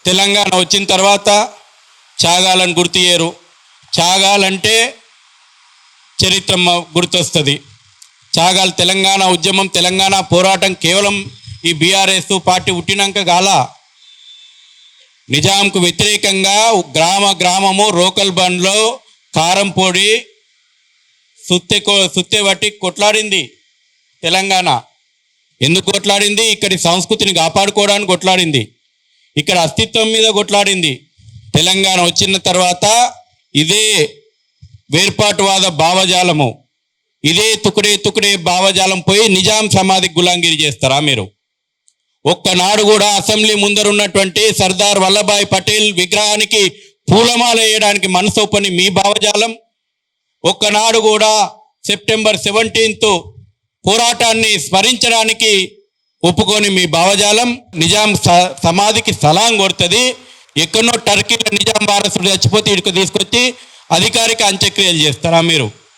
తెలంగాణ వచ్చిన తర్వాత త్యాగాలను గుర్తు చేయరు. త్యాగాలంటే చరిత్ర గుర్తొస్తుంది. త్యాగాలు తెలంగాణ ఉద్యమం, తెలంగాణ పోరాటం కేవలం ఈ బీఆర్ఎస్ పార్టీ పుట్టినాక గాల. నిజాంకు వ్యతిరేకంగా గ్రామము రోకల్ బండ్లో కారం పొడి సుత్తె బట్టి కొట్లాడింది తెలంగాణ. ఎందుకు కొట్లాడింది? ఇక్కడి సంస్కృతిని కాపాడుకోవడానికి కొట్లాడింది, ఇక్కడ అస్తిత్వం మీద కొట్లాడింది. తెలంగాణ వచ్చిన తర్వాత ఇదే వేర్పాటువాద భావజాలము, ఇదే తుకుడే భావజాలం పోయి నిజాం సమాధికి గులాంగిరి చేస్తారా మీరు? ఒక్కనాడు కూడా అసెంబ్లీ ముందరున్నటువంటి సర్దార్ వల్లభాయ్ పటేల్ విగ్రహానికి పూలమాల వేయడానికి మనసు ఒప్పని మీ భావజాలం, ఒక్కనాడు కూడా సెప్టెంబర్ 17 పోరాటాన్ని స్మరించడానికి ఒప్పుకొని మీ భావజాలం నిజాం సమాధికి సలాం కొడుతుంది. ఎక్కడో టర్కీలో నిజాం వారసుడు చచ్చిపోతే ఇక్కడికి తీసుకొచ్చి అధికారిక అంత్యక్రియలు చేస్తారా మీరు?